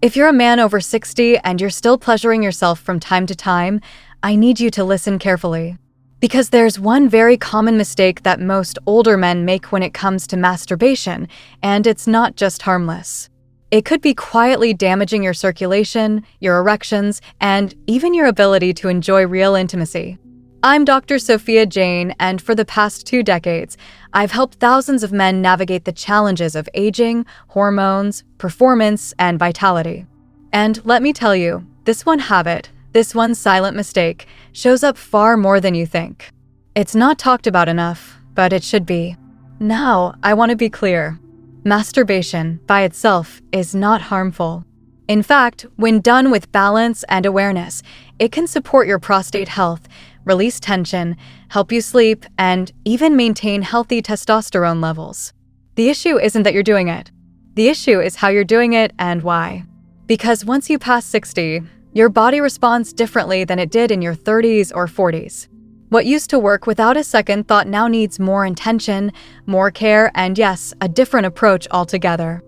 If you're a man over 60 and you're still pleasuring yourself from time to time, I need you to listen carefully. Because there's one very common mistake that most older men make when it comes to masturbation, and it's not just harmless. It could be quietly damaging your circulation, your erections, and even your ability to enjoy real intimacy. I'm Dr. Sophia Jain, and for the past 2 decades, I've helped thousands of men navigate the challenges of aging, hormones, performance, and vitality. And let me tell you, this one habit, this one silent mistake, shows up far more than you think. It's not talked about enough, but it should be. Now, I want to be clear. Masturbation, by itself, is not harmful. In fact, when done with balance and awareness, it can support your prostate health, release tension, help you sleep, and even maintain healthy testosterone levels. The issue isn't that you're doing it. The issue is how you're doing it and why. Because once you pass 60, your body responds differently than it did in your 30s or 40s. What used to work without a second thought now needs more intention, more care, and yes, a different approach altogether.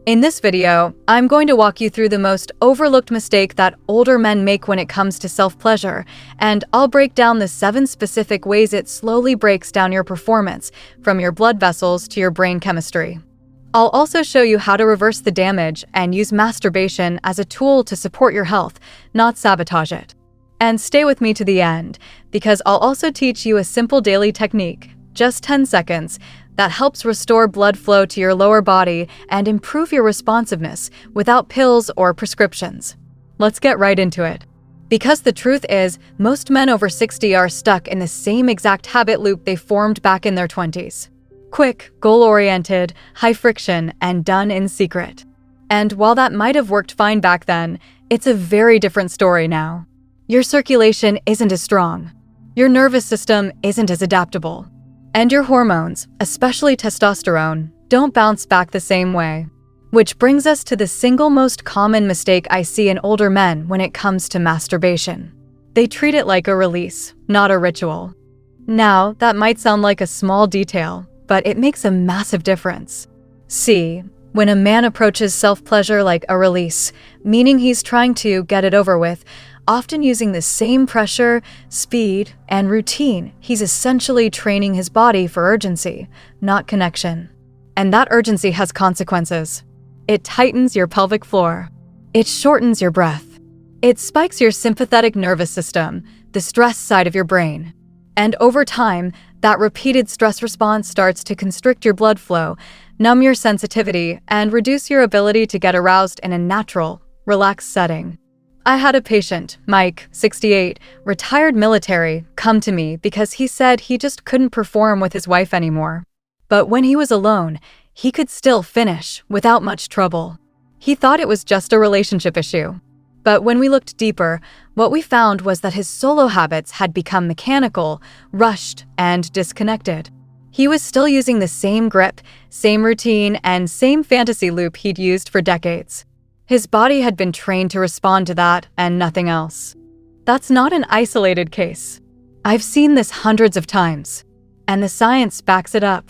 In this video, I'm going to walk you through the most overlooked mistake that older men make when it comes to self-pleasure, and I'll break down the 7 specific ways it slowly breaks down your performance, from your blood vessels to your brain chemistry. I'll also show you how to reverse the damage and use masturbation as a tool to support your health, not sabotage it. And stay with me to the end, because I'll also teach you a simple daily technique, just 10 seconds, that helps restore blood flow to your lower body and improve your responsiveness without pills or prescriptions. Let's get right into it. Because the truth is, most men over 60 are stuck in the same exact habit loop they formed back in their 20s. Quick, goal-oriented, high friction, and done in secret. And while that might have worked fine back then, it's a very different story now. Your circulation isn't as strong. Your nervous system isn't as adaptable. And your hormones, especially testosterone, don't bounce back the same way. Which brings us to the single most common mistake I see in older men when it comes to masturbation. They treat it like a release, not a ritual. Now, that might sound like a small detail, but it makes a massive difference. See, when a man approaches self-pleasure like a release, meaning he's trying to get it over with, often using the same pressure, speed, and routine, he's essentially training his body for urgency, not connection. And that urgency has consequences. It tightens your pelvic floor. It shortens your breath. It spikes your sympathetic nervous system, the stress side of your brain. And over time, that repeated stress response starts to constrict your blood flow, numb your sensitivity, and reduce your ability to get aroused in a natural, relaxed setting. I had a patient, Mike, 68, retired military, come to me because he said he just couldn't perform with his wife anymore. But when he was alone, he could still finish without much trouble. He thought it was just a relationship issue. But when we looked deeper, what we found was that his solo habits had become mechanical, rushed, and disconnected. He was still using the same grip, same routine, and same fantasy loop he'd used for decades. His body had been trained to respond to that and nothing else. That's not an isolated case. I've seen this hundreds of times, and the science backs it up.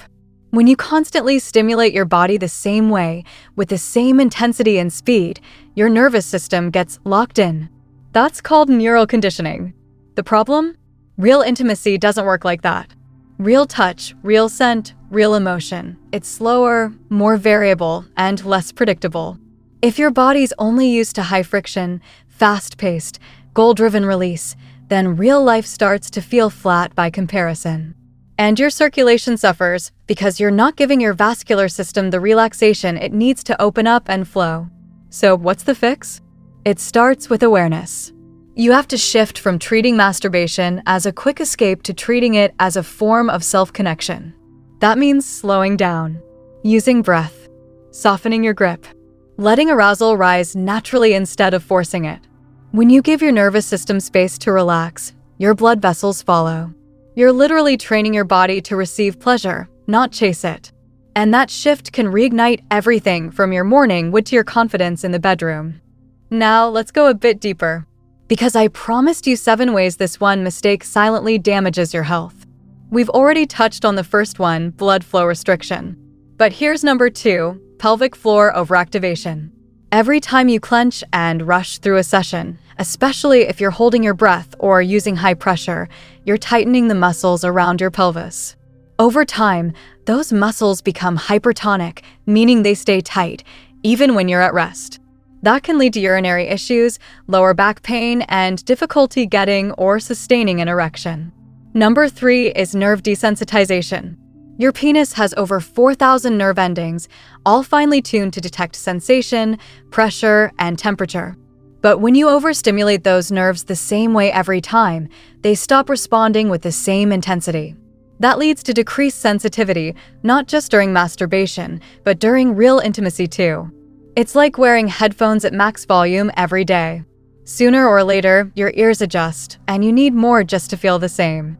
When you constantly stimulate your body the same way, with the same intensity and speed, your nervous system gets locked in. That's called neural conditioning. The problem? Real intimacy doesn't work like that. Real touch, real scent, real emotion. It's slower, more variable, and less predictable. If your body's only used to high friction, fast-paced, goal-driven release, then real life starts to feel flat by comparison. And your circulation suffers because you're not giving your vascular system the relaxation it needs to open up and flow. So what's the fix? It starts with awareness. You have to shift from treating masturbation as a quick escape to treating it as a form of self-connection. That means slowing down, using breath, softening your grip, letting arousal rise naturally instead of forcing it. When you give your nervous system space to relax, your blood vessels follow. You're literally training your body to receive pleasure, not chase it. And that shift can reignite everything from your morning wood to your confidence in the bedroom. Now, let's go a bit deeper. Because I promised you 7 ways this one mistake silently damages your health. We've already touched on the first one, blood flow restriction. But here's number 2, pelvic floor overactivation. Every time you clench and rush through a session, especially if you're holding your breath or using high pressure, you're tightening the muscles around your pelvis. Over time, those muscles become hypertonic, meaning they stay tight, even when you're at rest. That can lead to urinary issues, lower back pain, and difficulty getting or sustaining an erection. Number 3 is nerve desensitization. Your penis has over 4,000 nerve endings, all finely tuned to detect sensation, pressure, and temperature. But when you overstimulate those nerves the same way every time, they stop responding with the same intensity. That leads to decreased sensitivity, not just during masturbation, but during real intimacy too. It's like wearing headphones at max volume every day. Sooner or later, your ears adjust, and you need more just to feel the same.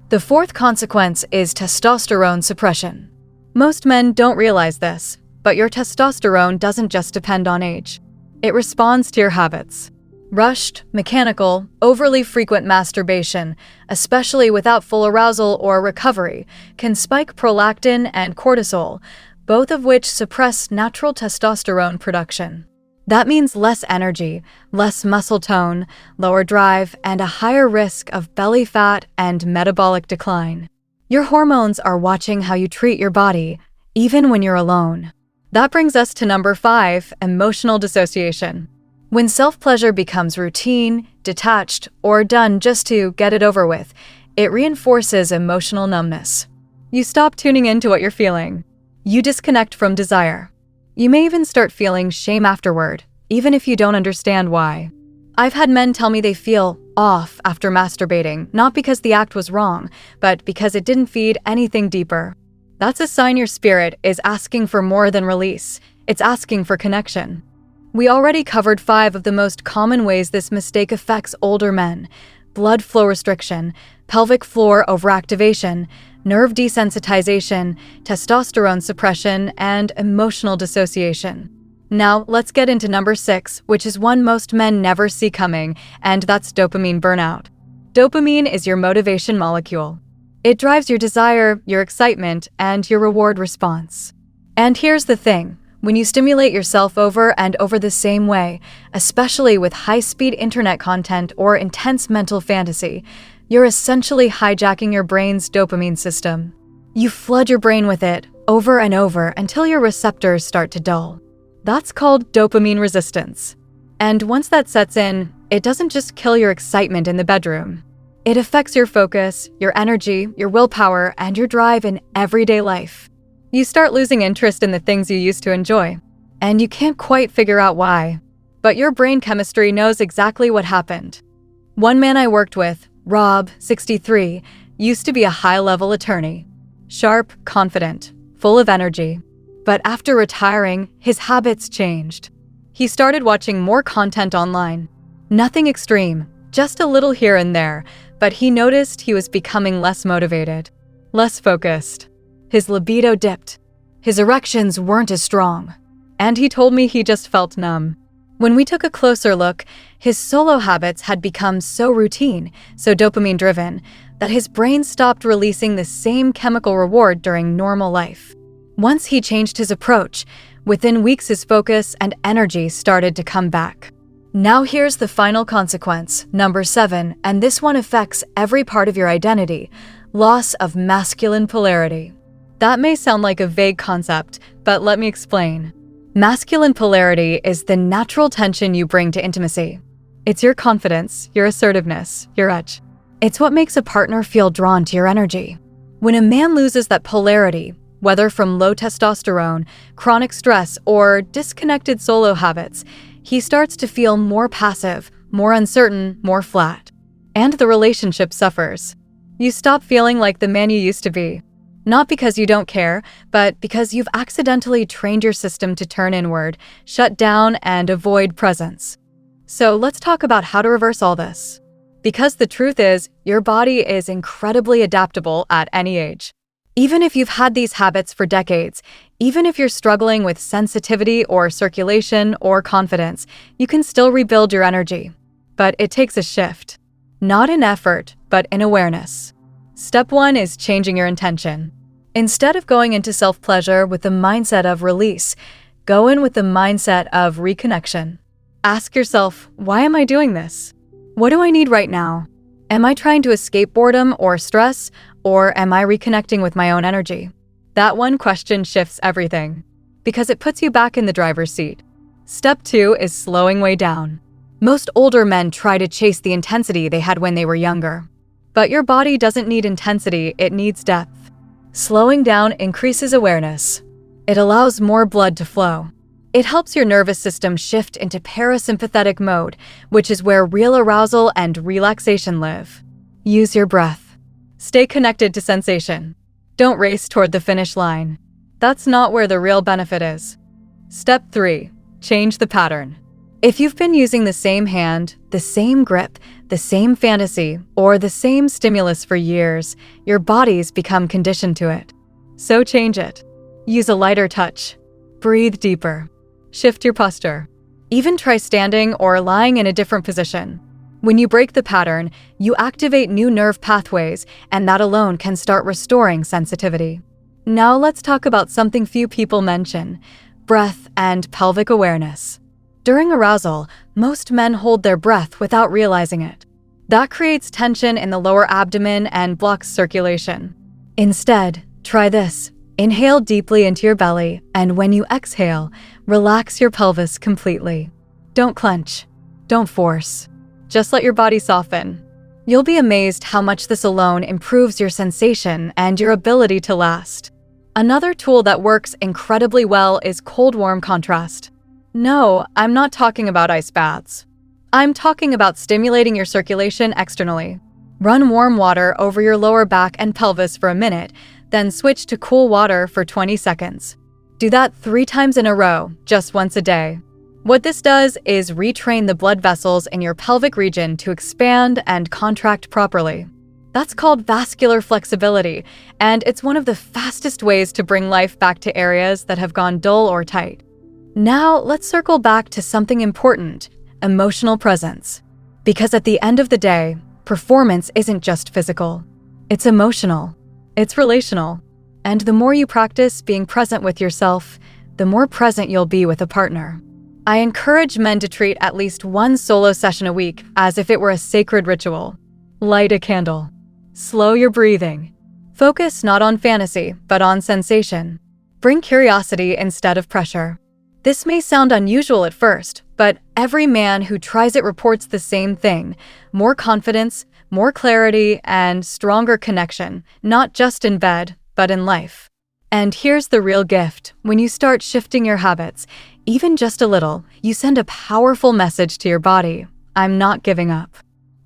The 4th consequence is testosterone suppression. Most men don't realize this, but your testosterone doesn't just depend on age. It responds to your habits. Rushed, mechanical, overly frequent masturbation, especially without full arousal or recovery, can spike prolactin and cortisol, both of which suppress natural testosterone production. That means less energy, less muscle tone, lower drive, and a higher risk of belly fat and metabolic decline. Your hormones are watching how you treat your body, even when you're alone. That brings us to number 5, emotional dissociation. When self-pleasure becomes routine, detached, or done just to get it over with, it reinforces emotional numbness. You stop tuning into what you're feeling. You disconnect from desire. You may even start feeling shame afterward, even if you don't understand why. I've had men tell me they feel off after masturbating, not because the act was wrong, but because it didn't feed anything deeper. That's a sign your spirit is asking for more than release. It's asking for connection. We already covered 5 of the most common ways this mistake affects older men: blood flow restriction, pelvic floor overactivation, nerve desensitization, testosterone suppression, and emotional dissociation. Now, let's get into number 6, which is one most men never see coming, and that's dopamine burnout. Dopamine is your motivation molecule. It drives your desire, your excitement, and your reward response. And here's the thing. When you stimulate yourself over and over the same way, especially with high-speed internet content or intense mental fantasy, you're essentially hijacking your brain's dopamine system. You flood your brain with it over and over until your receptors start to dull. That's called dopamine resistance. And once that sets in, it doesn't just kill your excitement in the bedroom. It affects your focus, your energy, your willpower, and your drive in everyday life. You start losing interest in the things you used to enjoy, and you can't quite figure out why. But your brain chemistry knows exactly what happened. One man I worked with, Rob, 63, used to be a high-level attorney. Sharp, confident, full of energy. But after retiring, his habits changed. He started watching more content online. Nothing extreme, just a little here and there, but he noticed he was becoming less motivated, less focused. His libido dipped. His erections weren't as strong. And he told me he just felt numb. When we took a closer look, his solo habits had become so routine, so dopamine-driven, that his brain stopped releasing the same chemical reward during normal life. Once he changed his approach, within weeks his focus and energy started to come back. Now here's the final consequence, number 7, and this one affects every part of your identity: loss of masculine polarity. That may sound like a vague concept, but let me explain. Masculine polarity is the natural tension you bring to intimacy. It's your confidence, your assertiveness, your edge. It's what makes a partner feel drawn to your energy. When a man loses that polarity, whether from low testosterone, chronic stress, or disconnected solo habits, he starts to feel more passive, more uncertain, more flat. And the relationship suffers. You stop feeling like the man you used to be. Not because you don't care, but because you've accidentally trained your system to turn inward, shut down, and avoid presence. So let's talk about how to reverse all this. Because the truth is, your body is incredibly adaptable at any age. Even if you've had these habits for decades, even if you're struggling with sensitivity or circulation or confidence, you can still rebuild your energy. But it takes a shift. Not in effort, but in awareness. Step 1 is changing your intention. Instead of going into self-pleasure with the mindset of release, Go in with the mindset of reconnection. Ask yourself, why am I doing this? What do I need right now? Am I trying to escape boredom or stress, or am I reconnecting with my own energy? That one question shifts everything, because it puts you back in the driver's seat. Step 2 is slowing way down. Most older men try to chase the intensity they had when they were younger. But your body doesn't need intensity, it needs depth. Slowing down increases awareness. It allows more blood to flow. It helps your nervous system shift into parasympathetic mode, which is where real arousal and relaxation live. Use your breath. Stay connected to sensation. Don't race toward the finish line. That's not where the real benefit is. Step 3. Change the pattern. If you've been using the same hand, the same grip, the same fantasy, or the same stimulus for years, your body's become conditioned to it. So change it. Use a lighter touch. Breathe deeper. Shift your posture. Even try standing or lying in a different position. When you break the pattern, you activate new nerve pathways, and that alone can start restoring sensitivity. Now let's talk about something few people mention: breath and pelvic awareness. During arousal, most men hold their breath without realizing it. That creates tension in the lower abdomen and blocks circulation. Instead, try this. Inhale deeply into your belly, and when you exhale, relax your pelvis completely. Don't clench. Don't force. Just let your body soften. You'll be amazed how much this alone improves your sensation and your ability to last. Another tool that works incredibly well is cold-warm contrast. No, I'm not talking about ice baths. I'm talking about stimulating your circulation externally. Run warm water over your lower back and pelvis for a minute, then switch to cool water for 20 seconds. Do that 3 times in a row, just once a day. What this does is retrain the blood vessels in your pelvic region to expand and contract properly. That's called vascular flexibility, and it's one of the fastest ways to bring life back to areas that have gone dull or tight. Now, let's circle back to something important: emotional presence. Because at the end of the day, performance isn't just physical. It's emotional. It's relational. And the more you practice being present with yourself, the more present you'll be with a partner. I encourage men to treat at least one solo session a week as if it were a sacred ritual. Light a candle. Slow your breathing. Focus not on fantasy, but on sensation. Bring curiosity instead of pressure. This may sound unusual at first, but every man who tries it reports the same thing: more confidence, more clarity, and stronger connection, not just in bed, but in life. And here's the real gift: when you start shifting your habits, even just a little, you send a powerful message to your body: I'm not giving up.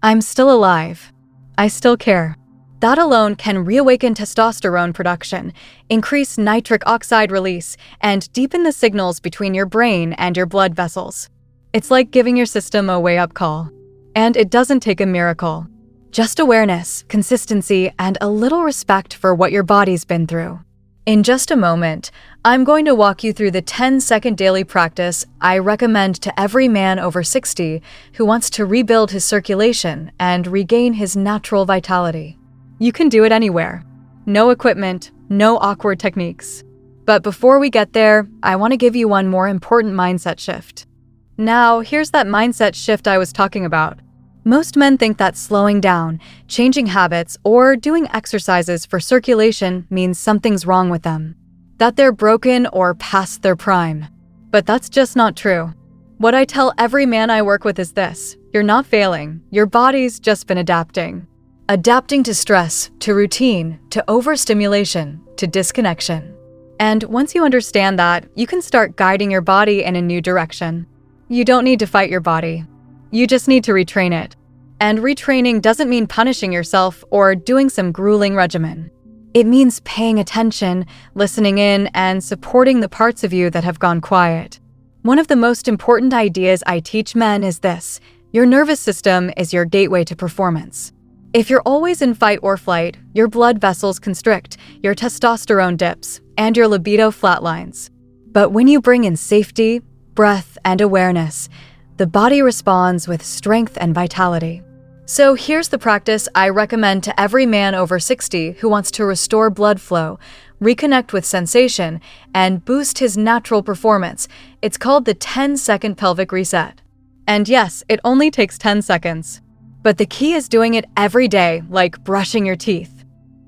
I'm still alive. I still care. That alone can reawaken testosterone production, increase nitric oxide release, and deepen the signals between your brain and your blood vessels. It's like giving your system a wake-up call. And it doesn't take a miracle. Just awareness, consistency, and a little respect for what your body's been through. In just a moment, I'm going to walk you through the 10-second daily practice I recommend to every man over 60 who wants to rebuild his circulation and regain his natural vitality. You can do it anywhere. No equipment, no awkward techniques. But before we get there, I want to give you one more important mindset shift. Now, here's that mindset shift I was talking about. Most men think that slowing down, changing habits, or doing exercises for circulation means something's wrong with them, that they're broken or past their prime. But that's just not true. What I tell every man I work with is this: you're not failing, your body's just been adapting. Adapting to stress, to routine, to overstimulation, to disconnection. And once you understand that, you can start guiding your body in a new direction. You don't need to fight your body. You just need to retrain it. And retraining doesn't mean punishing yourself or doing some grueling regimen. It means paying attention, listening in, and supporting the parts of you that have gone quiet. One of the most important ideas I teach men is this: your nervous system is your gateway to performance. If you're always in fight or flight, your blood vessels constrict, your testosterone dips, and your libido flatlines. But when you bring in safety, breath, and awareness, the body responds with strength and vitality. So here's the practice I recommend to every man over 60 who wants to restore blood flow, reconnect with sensation, and boost his natural performance. It's called the 10-second pelvic reset. And yes, it only takes 10 seconds. But the key is doing it every day, like brushing your teeth.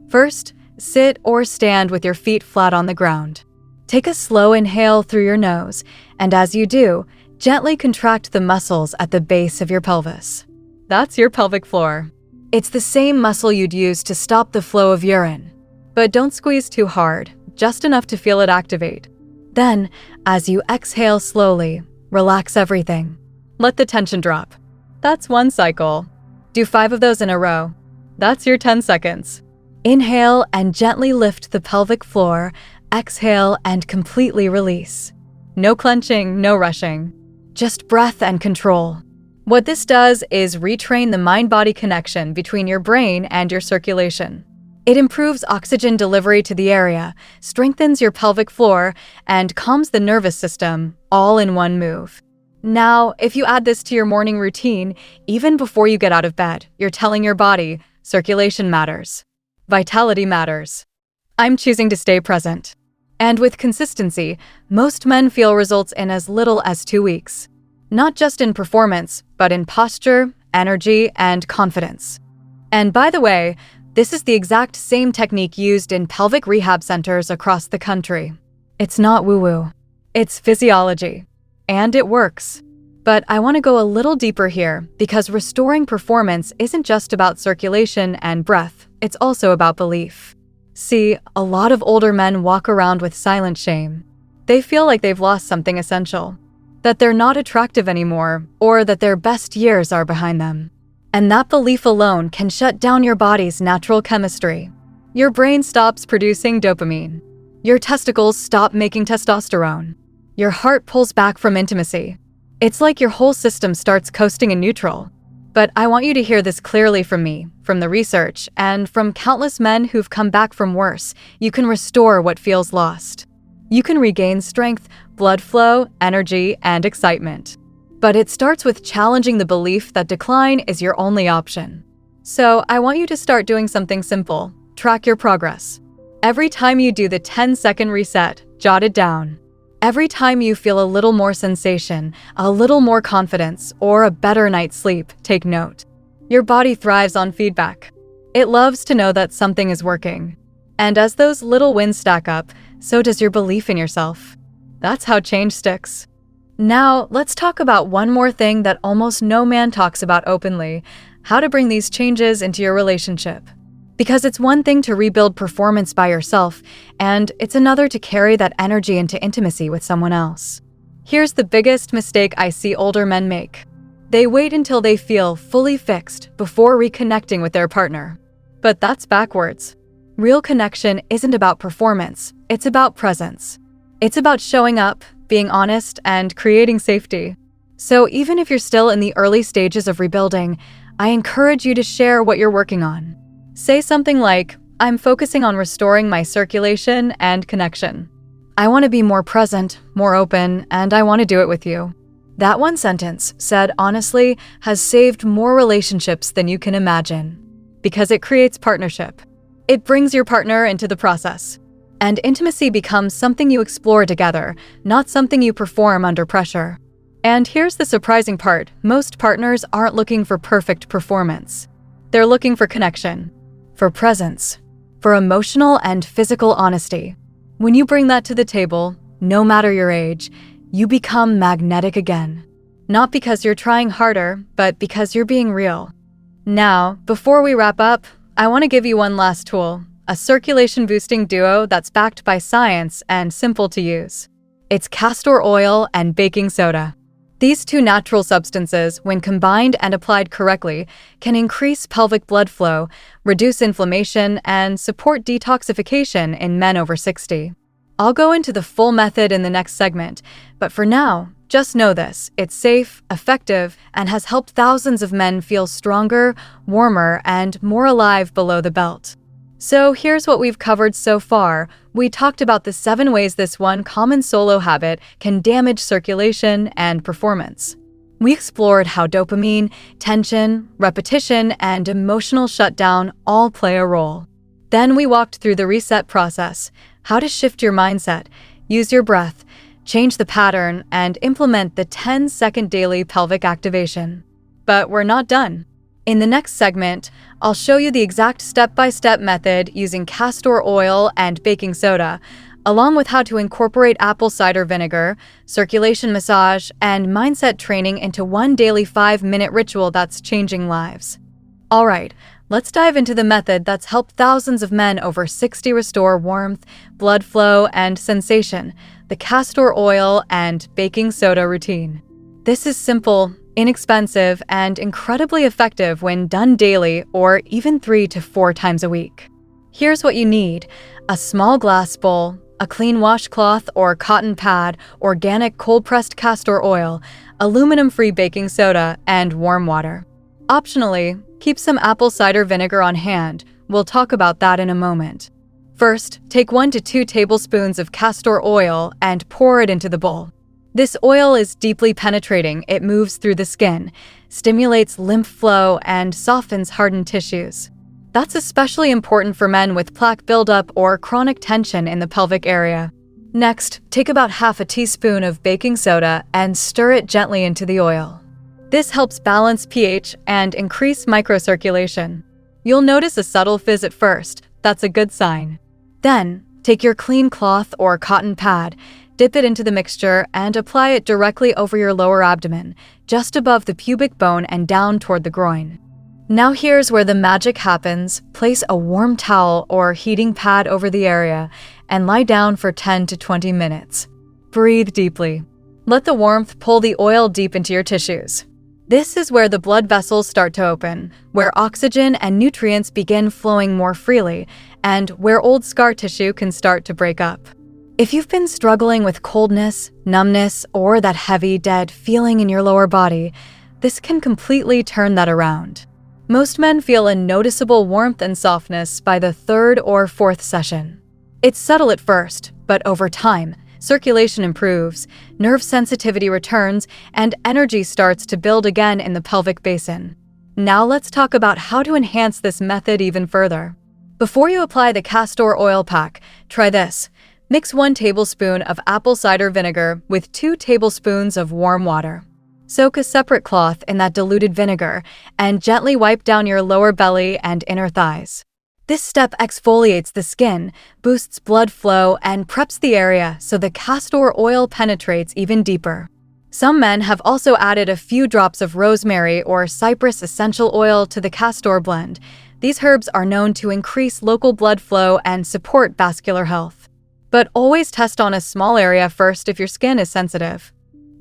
First, sit or stand with your feet flat on the ground. Take a slow inhale through your nose, and as you do, gently contract the muscles at the base of your pelvis. That's your pelvic floor. It's the same muscle you'd use to stop the flow of urine. But don't squeeze too hard, just enough to feel it activate. Then, as you exhale slowly, relax everything. Let the tension drop. That's one cycle. Do 5 of those in a row. That's your 10 seconds. Inhale and gently lift the pelvic floor. Exhale and completely release. No clenching, no rushing. Just breath and control. What this does is retrain the mind-body connection between your brain and your circulation. It improves oxygen delivery to the area, strengthens your pelvic floor, and calms the nervous system, all in one move. Now, if you add this to your morning routine, even before you get out of bed, you're telling your body, circulation matters. Vitality matters. I'm choosing to stay present. And with consistency, most men feel results in as little as 2 weeks. Not just in performance, but in posture, energy, and confidence. And by the way, this is the exact same technique used in pelvic rehab centers across the country. It's not woo-woo. It's physiology. And it works. But I want to go a little deeper here because restoring performance isn't just about circulation and breath, it's also about belief. See, a lot of older men walk around with silent shame. They feel like they've lost something essential, that they're not attractive anymore, or that their best years are behind them. And that belief alone can shut down your body's natural chemistry. Your brain stops producing dopamine. Your testicles stop making testosterone. Your heart pulls back from intimacy. It's like your whole system starts coasting in neutral. But I want you to hear this clearly from me, from the research, and from countless men who've come back from worse. You can restore what feels lost. You can regain strength, blood flow, energy, and excitement. But it starts with challenging the belief that decline is your only option. So I want you to start doing something simple. Track your progress. Every time you do the 10-second reset, jot it down. Every time you feel a little more sensation, a little more confidence, or a better night's sleep, take note. Your body thrives on feedback. It loves to know that something is working. And as those little wins stack up, so does your belief in yourself. That's how change sticks. Now, let's talk about one more thing that almost no man talks about openly: how to bring these changes into your relationship. Because it's one thing to rebuild performance by yourself, and it's another to carry that energy into intimacy with someone else. Here's the biggest mistake I see older men make. They wait until they feel fully fixed before reconnecting with their partner. But that's backwards. Real connection isn't about performance, it's about presence. It's about showing up, being honest, and creating safety. So even if you're still in the early stages of rebuilding, I encourage you to share what you're working on. Say something like, I'm focusing on restoring my circulation and connection. I want to be more present, more open, and I want to do it with you. That one sentence, said honestly, has saved more relationships than you can imagine. Because it creates partnership. It brings your partner into the process. And intimacy becomes something you explore together, not something you perform under pressure. And here's the surprising part: most partners aren't looking for perfect performance. They're looking for connection. For presence, for emotional and physical honesty. When you bring that to the table, no matter your age, you become magnetic again. Not because you're trying harder, but because you're being real. Now, before we wrap up, I want to give you one last tool, a circulation-boosting duo that's backed by science and simple to use. It's castor oil and baking soda. These two natural substances, when combined and applied correctly, can increase pelvic blood flow, reduce inflammation, and support detoxification in men over 60. I'll go into the full method in the next segment, but for now, just know this: it's safe, effective, and has helped thousands of men feel stronger, warmer, and more alive below the belt. So here's what we've covered so far. We talked about the 7 ways this one common solo habit can damage circulation and performance. We explored how dopamine, tension, repetition, and emotional shutdown all play a role. Then we walked through the reset process, how to shift your mindset, use your breath, change the pattern, and implement the 10-second daily pelvic activation. But we're not done. In the next segment, I'll show you the exact step-by-step method using castor oil and baking soda, along with how to incorporate apple cider vinegar, circulation massage, and mindset training into one daily 5-minute ritual that's changing lives. All right, let's dive into the method that's helped thousands of men over 60 restore warmth, blood flow, and sensation, the castor oil and baking soda routine. This is simple, inexpensive, and incredibly effective when done daily or even 3 to 4 times a week. Here's what you need: a small glass bowl, a clean washcloth or cotton pad, organic cold-pressed castor oil, aluminum-free baking soda, and warm water. Optionally, keep some apple cider vinegar on hand. We'll talk about that in a moment. First, take 1 to 2 tablespoons of castor oil and pour it into the bowl. This oil is deeply penetrating. It moves through the skin, stimulates lymph flow, and softens hardened tissues. That's especially important for men with plaque buildup or chronic tension in the pelvic area. Next, take about half a teaspoon of baking soda and stir it gently into the oil. This helps balance pH and increase microcirculation. You'll notice a subtle fizz at first. That's a good sign. Then, take your clean cloth or cotton pad, dip it into the mixture, and apply it directly over your lower abdomen, just above the pubic bone and down toward the groin. Now here's where the magic happens. Place a warm towel or heating pad over the area and lie down for 10 to 20 minutes. Breathe deeply. Let the warmth pull the oil deep into your tissues. This is where the blood vessels start to open, where oxygen and nutrients begin flowing more freely, and where old scar tissue can start to break up. If you've been struggling with coldness, numbness, or that heavy, dead feeling in your lower body, this can completely turn that around. Most men feel a noticeable warmth and softness by the 3rd or 4th session. It's subtle at first, but over time, circulation improves, nerve sensitivity returns, and energy starts to build again in the pelvic basin. Now let's talk about how to enhance this method even further. Before you apply the castor oil pack, try this. Mix 1 tablespoon of apple cider vinegar with 2 tablespoons of warm water. Soak a separate cloth in that diluted vinegar and gently wipe down your lower belly and inner thighs. This step exfoliates the skin, boosts blood flow, and preps the area so the castor oil penetrates even deeper. Some men have also added a few drops of rosemary or cypress essential oil to the castor blend. These herbs are known to increase local blood flow and support vascular health. But always test on a small area first if your skin is sensitive.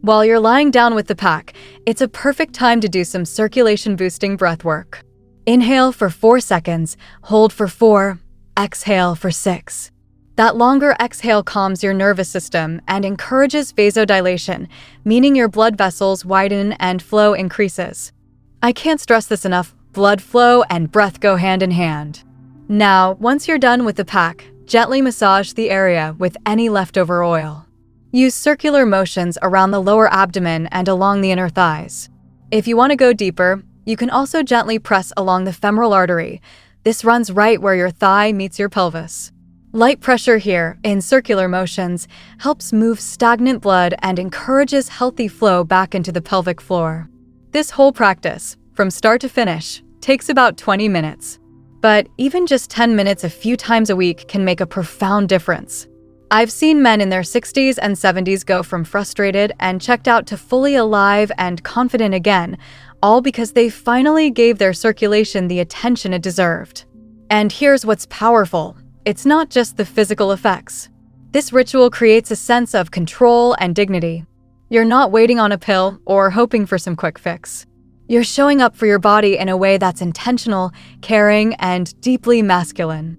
While you're lying down with the pack, it's a perfect time to do some circulation-boosting breathwork. Inhale for 4 seconds, hold for 4, exhale for 6. That longer exhale calms your nervous system and encourages vasodilation, meaning your blood vessels widen and flow increases. I can't stress this enough, blood flow and breath go hand in hand. Now, once you're done with the pack, gently massage the area with any leftover oil. Use circular motions around the lower abdomen and along the inner thighs. If you want to go deeper, you can also gently press along the femoral artery. This runs right where your thigh meets your pelvis. Light pressure here, in circular motions, helps move stagnant blood and encourages healthy flow back into the pelvic floor. This whole practice, from start to finish, takes about 20 minutes. But even just 10 minutes a few times a week can make a profound difference. I've seen men in their 60s and 70s go from frustrated and checked out to fully alive and confident again, all because they finally gave their circulation the attention it deserved. And here's what's powerful. It's not just the physical effects. This ritual creates a sense of control and dignity. You're not waiting on a pill or hoping for some quick fix. You're showing up for your body in a way that's intentional, caring, and deeply masculine.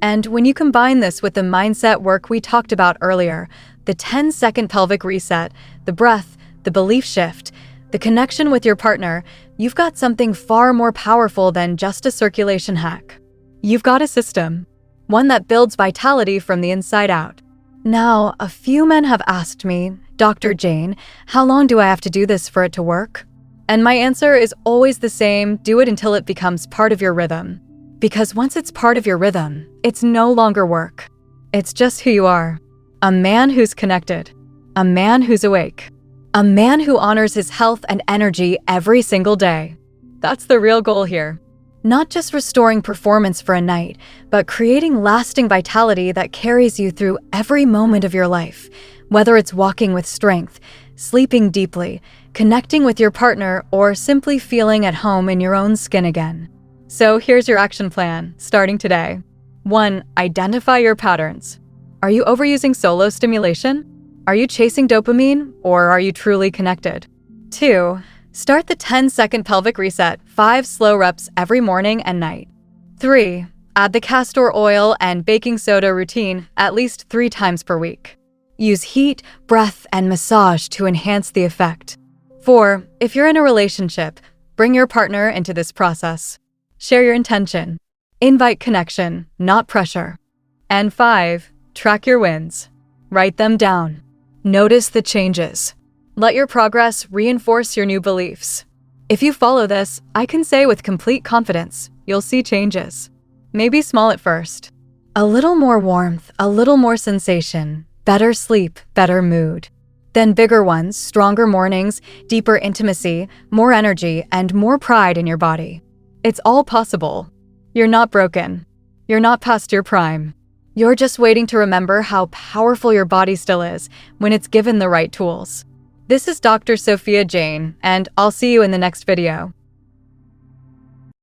And when you combine this with the mindset work we talked about earlier, the 10-second pelvic reset, the breath, the belief shift, the connection with your partner, you've got something far more powerful than just a circulation hack. You've got a system, one that builds vitality from the inside out. Now, a few men have asked me, Dr. Jain, how long do I have to do this for it to work? And my answer is always the same: do it until it becomes part of your rhythm. Because once it's part of your rhythm, it's no longer work. It's just who you are. A man who's connected. A man who's awake. A man who honors his health and energy every single day. That's the real goal here. Not just restoring performance for a night, but creating lasting vitality that carries you through every moment of your life, whether it's walking with strength, sleeping deeply, connecting with your partner, or simply feeling at home in your own skin again. So here's your action plan, starting today. 1. Identify your patterns. Are you overusing solo stimulation? Are you chasing dopamine, or are you truly connected? 2. Start the 10-second pelvic reset, 5 slow reps every morning and night. 3. Add the castor oil and baking soda routine at least 3 times per week. Use heat, breath, and massage to enhance the effect. 4. If you're in a relationship, bring your partner into this process. Share your intention. Invite connection, not pressure. And 5. Track your wins. Write them down. Notice the changes. Let your progress reinforce your new beliefs. If you follow this, I can say with complete confidence, you'll see changes. Maybe small at first. A little more warmth, a little more sensation, better sleep, better mood. Then bigger ones, stronger mornings, deeper intimacy, more energy, and more pride in your body. It's all possible. You're not broken. You're not past your prime. You're just waiting to remember how powerful your body still is when it's given the right tools. This is Dr. Sophia Jain, and I'll see you in the next video.